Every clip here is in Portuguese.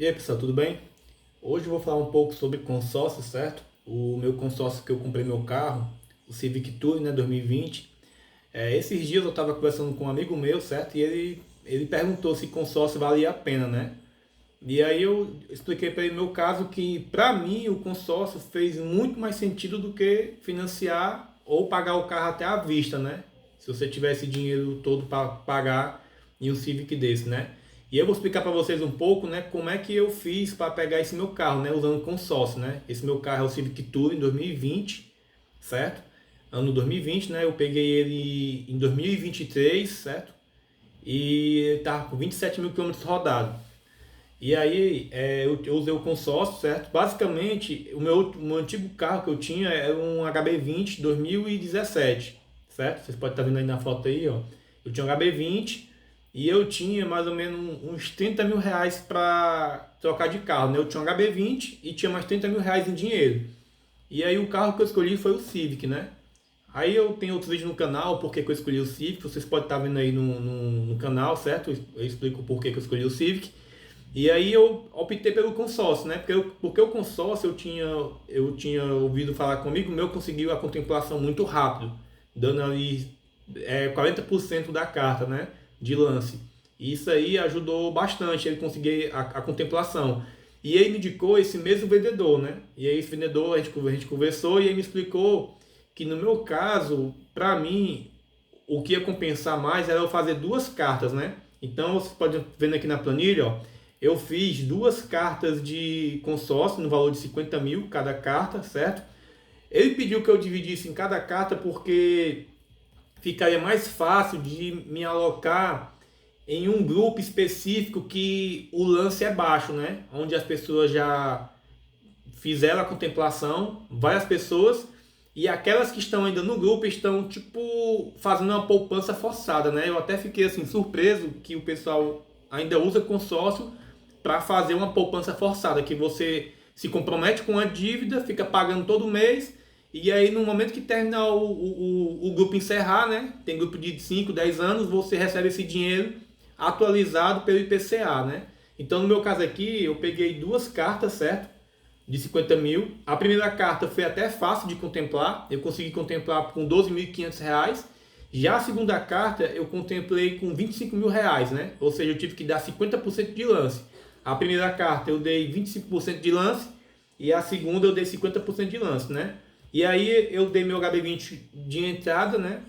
E aí pessoal, tudo bem? Hoje eu vou falar um pouco sobre consórcio, certo? O meu consórcio que eu comprei meu carro, o Civic Tyre, né, 2020. Esses dias eu estava conversando com um amigo meu, certo? E ele perguntou se consórcio valia a pena, né? E aí eu expliquei para ele meu caso que para mim o consórcio fez muito mais sentido do que financiar ou pagar o carro até à vista, né? Se você tivesse dinheiro todo para pagar em um Civic desse, né? E eu vou explicar para vocês um pouco, né, como é que eu fiz para pegar esse meu carro, né, usando consórcio, né? Esse meu carro é o Civic Tyre em 2020, certo? Ano 2020, né? Eu peguei ele em 2023, certo? E ele tava com 27 mil quilômetros rodados. E aí eu usei o consórcio, certo? Basicamente, o meu antigo carro que eu tinha era um HB20 2017, certo? Vocês podem estar vendo aí na foto aí, ó. Eu tinha um HB20 e eu tinha mais ou menos uns 30 mil reais para trocar de carro, né? Eu tinha um HB20 e tinha mais 30 mil reais em dinheiro. E aí o carro que eu escolhi foi o Civic, né? Aí eu tenho outros vídeos no canal, porque que eu escolhi o Civic, vocês podem estar vendo aí no canal, certo? Eu explico o porquê que eu escolhi o Civic. E aí eu optei pelo consórcio, né? Porque o consórcio eu tinha ouvido falar comigo, o meu conseguiu a contemplação muito rápido, dando ali 40% da carta, né? De lance. E isso aí ajudou bastante ele conseguir a contemplação. E ele me indicou esse mesmo vendedor, né? E aí esse vendedor a gente conversou e ele me explicou que no meu caso, para mim, o que ia compensar mais era eu fazer duas cartas, né? Então, você pode ver aqui na planilha, ó, eu fiz duas cartas de consórcio no valor de 50 mil cada carta, certo? Ele pediu que eu dividisse em cada carta porque ficaria mais fácil de me alocar em um grupo específico que o lance é baixo, né? Onde as pessoas já fizeram a contemplação, várias pessoas, e aquelas que estão ainda no grupo estão, tipo, fazendo uma poupança forçada, né? Eu até fiquei, assim, surpreso que o pessoal ainda usa consórcio para fazer uma poupança forçada, que você se compromete com a dívida, fica pagando todo mês, e aí no momento que terminar o grupo encerrar, né? Tem grupo de 5 10 anos, você recebe esse dinheiro atualizado pelo IPCA, né? Então no meu caso aqui, eu peguei duas cartas, certo? De 50 mil. A primeira carta foi até fácil de contemplar, eu consegui contemplar com 12.500 reais. Já a segunda carta eu contemplei com 25 mil reais, né? Ou seja, eu tive que dar 50% de lance. A primeira carta eu dei 25% de lance e a segunda eu dei 50% de lance, né? E aí eu dei meu HB20 de entrada, né?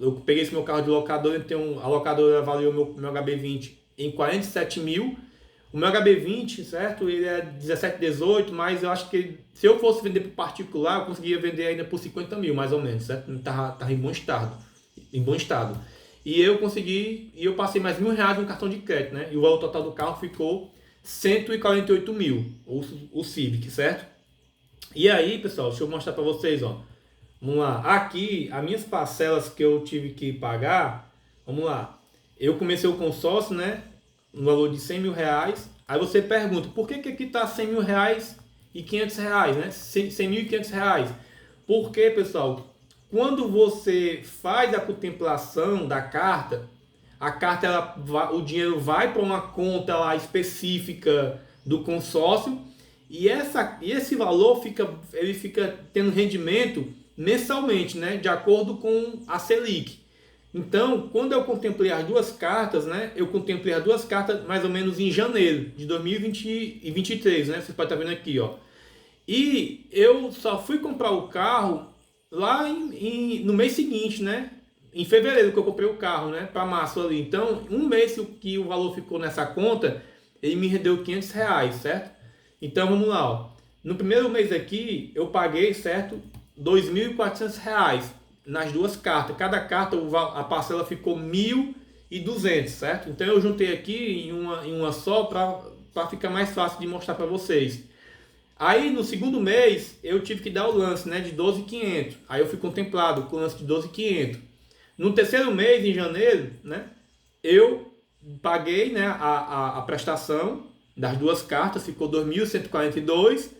Eu peguei esse meu carro de locadora, então a locadora avaliou meu HB20 em 47 mil. O meu HB20, certo? Ele é 17, 18, mas eu acho que se eu fosse vender para particular, eu conseguia vender ainda por 50 mil, mais ou menos, certo? Tava em bom estado. Em bom estado. E eu consegui, e eu passei mais R$ 1.000 no cartão de crédito, né? E o valor total do carro ficou 148 mil, o Civic, certo? E aí, pessoal, deixa eu mostrar para vocês, ó. Vamos lá. Aqui, as minhas parcelas que eu tive que pagar, vamos lá. Eu comecei o consórcio, né? No valor de 100 mil reais. Aí você pergunta, por que aqui tá 100 mil reais e 500 reais, né? 100 mil e 500 reais. Porque, pessoal, quando você faz a contemplação da carta, a carta, o dinheiro vai para uma conta lá específica do consórcio e esse valor ele fica tendo rendimento mensalmente, né? De acordo com a Selic. Então, quando eu contemplei as duas cartas, né? Eu contemplei as duas cartas mais ou menos em janeiro de 2023, né? Você pode estar vendo aqui, ó. E eu só fui comprar o carro lá no mês seguinte, né? Em fevereiro que eu comprei o carro, né? Para março ali. Então, um mês que o valor ficou nessa conta, ele me rendeu 500 reais, certo? Então, vamos lá, ó. No primeiro mês aqui, eu paguei, certo? 2.400 reais nas duas cartas. Cada carta, a parcela ficou 1.200, certo? Então, eu juntei aqui em uma só para ficar mais fácil de mostrar para vocês. Aí no segundo mês eu tive que dar o lance, né, de 12.500. Aí eu fui contemplado com o lance de 12.500. No terceiro mês, em janeiro, né, eu paguei, né, a prestação das duas cartas, ficou 2.142,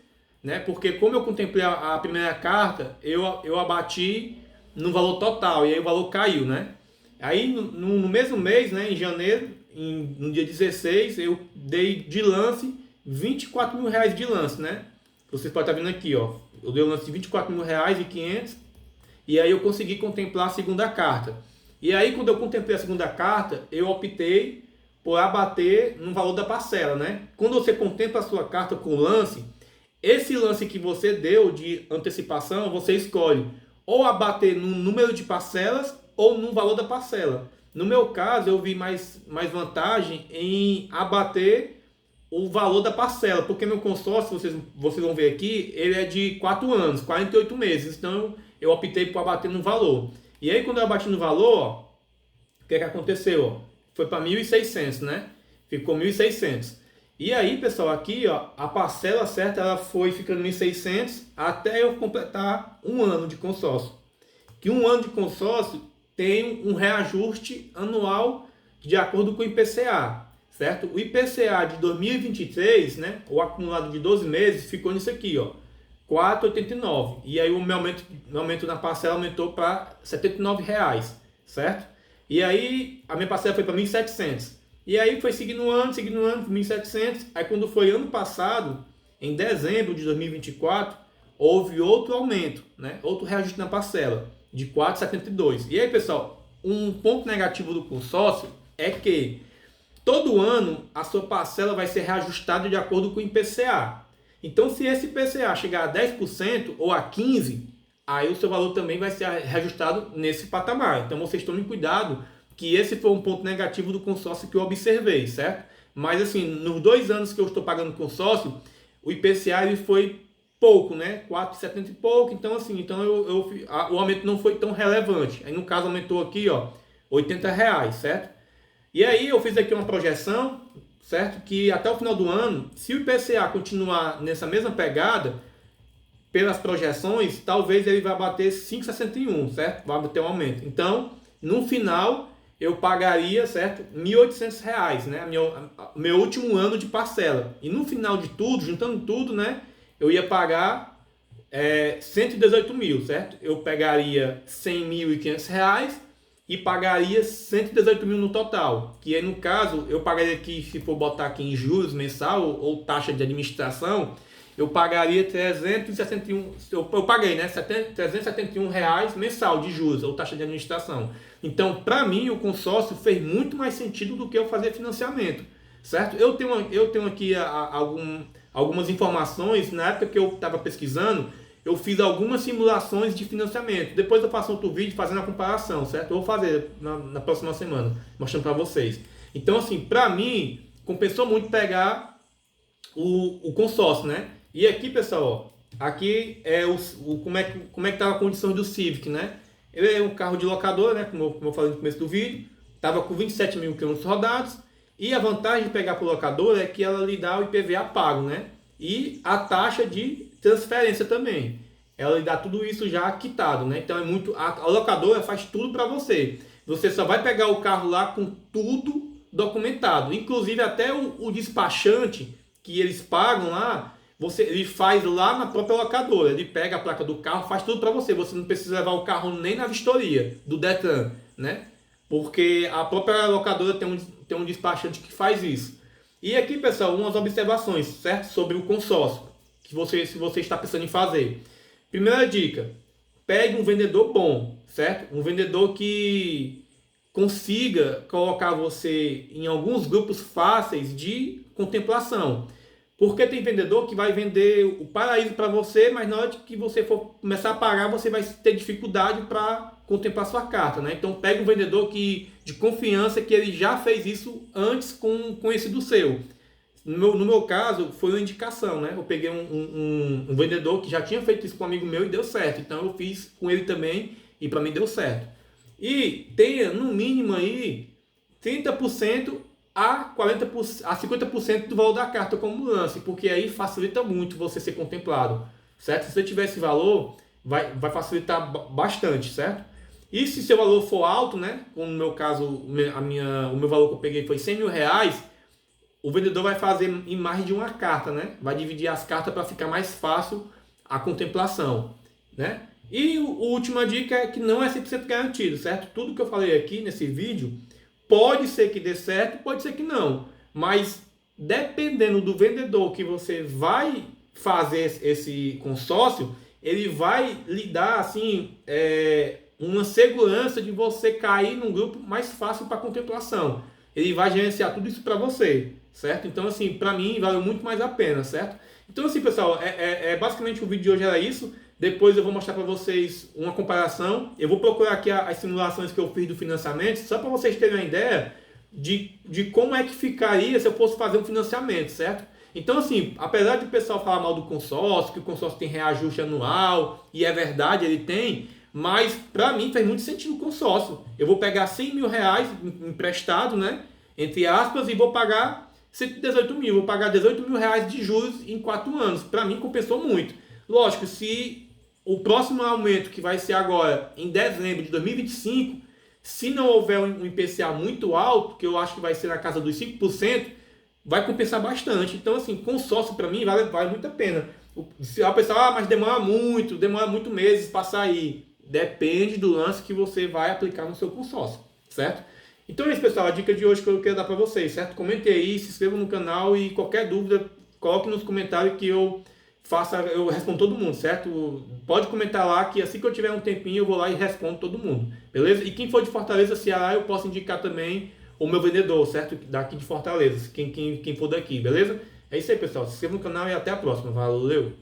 né, porque como eu contemplei a primeira carta, eu abati no valor total, e aí o valor caiu, né. Aí no mesmo mês, né, em janeiro, no dia 16, eu dei de lance 24 mil reais de lance, né? Vocês podem estar vendo aqui, ó. Eu dei um lance de 24 mil reais e 500. E aí eu consegui contemplar a segunda carta. E aí quando eu contemplei a segunda carta, eu optei por abater no valor da parcela, né? Quando você contempla a sua carta com lance, esse lance que você deu de antecipação, você escolhe ou abater no número de parcelas ou no valor da parcela. No meu caso, eu vi mais vantagem em abater o valor da parcela, porque meu consórcio, vocês vão ver aqui, ele é de 4 anos, 48 meses, então eu optei por abater no valor. E aí quando eu abati no valor, ó, o que aconteceu? Ó? Foi para 1.600, né? Ficou 1.600. E aí, pessoal, aqui, ó, a parcela certa ela foi ficando 1.600 até eu completar um ano de consórcio. Que um ano de consórcio tem um reajuste anual de acordo com o IPCA, certo? O IPCA de 2023, né, o acumulado de 12 meses, ficou nisso aqui, ó, 4,89. E aí o meu aumento na parcela aumentou para R$ 79, certo? E aí a minha parcela foi para 1.700. E aí foi seguindo um ano, 1.700. Aí quando foi ano passado, em dezembro de 2024, houve outro aumento, né? Outro reajuste na parcela, de 4,72. E aí, pessoal, um ponto negativo do consórcio é que todo ano a sua parcela vai ser reajustada de acordo com o IPCA. Então, se esse IPCA chegar a 10% ou a 15%, aí o seu valor também vai ser reajustado nesse patamar. Então, vocês tomem cuidado, que esse foi um ponto negativo do consórcio que eu observei, certo? Mas, assim, nos 2 anos que eu estou pagando consórcio, o IPCA ele foi pouco, né? 4,70 e pouco. Então, assim, o aumento não foi tão relevante. Aí, no caso, aumentou aqui, ó, R$80, certo? E aí, eu fiz aqui uma projeção, certo? Que até o final do ano, se o IPCA continuar nessa mesma pegada, pelas projeções, talvez ele vai bater 5,61, certo? Vai bater um aumento. Então, no final, eu pagaria, certo? R$1.800, né? Meu último ano de parcela. E no final de tudo, juntando tudo, né? Eu ia pagar 118 mil, certo? Eu pegaria R$100.500 e pagaria 118 mil no total. Que aí, no caso, eu pagaria aqui, se for botar aqui em juros mensal ou taxa de administração, eu pagaria 361, eu paguei, né, R$371 mensal de juros ou taxa de administração. Então, para mim, o consórcio fez muito mais sentido do que eu fazer financiamento, certo? Eu tenho aqui algumas informações. Na época que eu estava pesquisando, eu fiz algumas simulações de financiamento. Depois eu faço outro vídeo fazendo a comparação, certo? Eu vou fazer na próxima semana, mostrando para vocês. Então, assim, para mim, compensou muito pegar o consórcio, né? E aqui, pessoal, ó, aqui é como é que tá a condição do Civic, né? Ele é um carro de locadora, né? Como eu falei no começo do vídeo, estava com 27 mil quilômetros rodados. E a vantagem de pegar por locadora é que ela lhe dá o IPVA pago, né? E a taxa de transferência também. Ela lhe dá tudo isso já quitado, né? Então a locadora faz tudo para você. Você só vai pegar o carro lá com tudo documentado. Inclusive até o despachante que eles pagam lá, ele faz lá na própria locadora. Ele pega a placa do carro, faz tudo para você. Você não precisa levar o carro nem na vistoria do Detran, né? Porque a própria locadora tem um despachante que faz isso. E aqui, pessoal, umas observações, certo? Sobre o consórcio, se você está pensando em fazer. Primeira dica, pegue um vendedor bom, certo? Um vendedor que consiga colocar você em alguns grupos fáceis de contemplação. Porque tem vendedor que vai vender o paraíso para você, mas na hora que você for começar a pagar, você vai ter dificuldade para contemplar sua carta, né? Então pegue um vendedor de confiança, que ele já fez isso antes com um conhecido seu. No meu caso, foi uma indicação, né? Eu peguei um vendedor que já tinha feito isso com um amigo meu e deu certo. Então eu fiz com ele também e para mim deu certo. E tenha no mínimo aí 30% a 40%, a 50% do valor da carta como lance, porque aí facilita muito você ser contemplado, certo? Se você tiver esse valor, vai facilitar bastante, certo? E se seu valor for alto, né? Como no meu caso, o meu valor que eu peguei foi R$100 mil, o vendedor vai fazer em mais de uma carta, né? Vai dividir as cartas para ficar mais fácil a contemplação, né? E a última dica é que não é 100% garantido, certo? Tudo que eu falei aqui nesse vídeo pode ser que dê certo, pode ser que não. Mas dependendo do vendedor que você vai fazer esse consórcio, ele vai lhe dar assim, uma segurança de você cair num grupo mais fácil para contemplação. Ele vai gerenciar tudo isso para você, certo? Então, assim, para mim, vale muito mais a pena, certo? Então, assim, pessoal, basicamente o vídeo de hoje era isso. Depois eu vou mostrar para vocês uma comparação. Eu vou procurar aqui as simulações que eu fiz do financiamento, só para vocês terem uma ideia de como é que ficaria se eu fosse fazer um financiamento, certo? Então, assim, apesar de o pessoal falar mal do consórcio, que o consórcio tem reajuste anual, e é verdade, ele tem, mas para mim faz muito sentido o consórcio. Eu vou pegar 100 mil reais emprestado, né? Entre aspas, e vou pagar 118 mil. Vou pagar 18 mil reais de juros em 4 anos. Para mim compensou muito. Lógico, se o próximo aumento, que vai ser agora em dezembro de 2025, se não houver um IPCA muito alto, que eu acho que vai ser na casa dos 5%, vai compensar bastante. Então, assim, consórcio para mim vale muito a pena. Se a pessoa, mas demora muito meses para sair. Depende do lance que você vai aplicar no seu consórcio, certo? Então é isso, pessoal, a dica de hoje que eu quero dar para vocês, certo? Comente aí, se inscreva no canal e qualquer dúvida, coloque nos comentários que eu respondo todo mundo, certo? Pode comentar lá que assim que eu tiver um tempinho eu vou lá e respondo todo mundo, beleza? E quem for de Fortaleza, Ceará, eu posso indicar também o meu vendedor, certo? Daqui de Fortaleza, quem for daqui, beleza? É isso aí, pessoal. Se inscreva no canal e até a próxima. Valeu!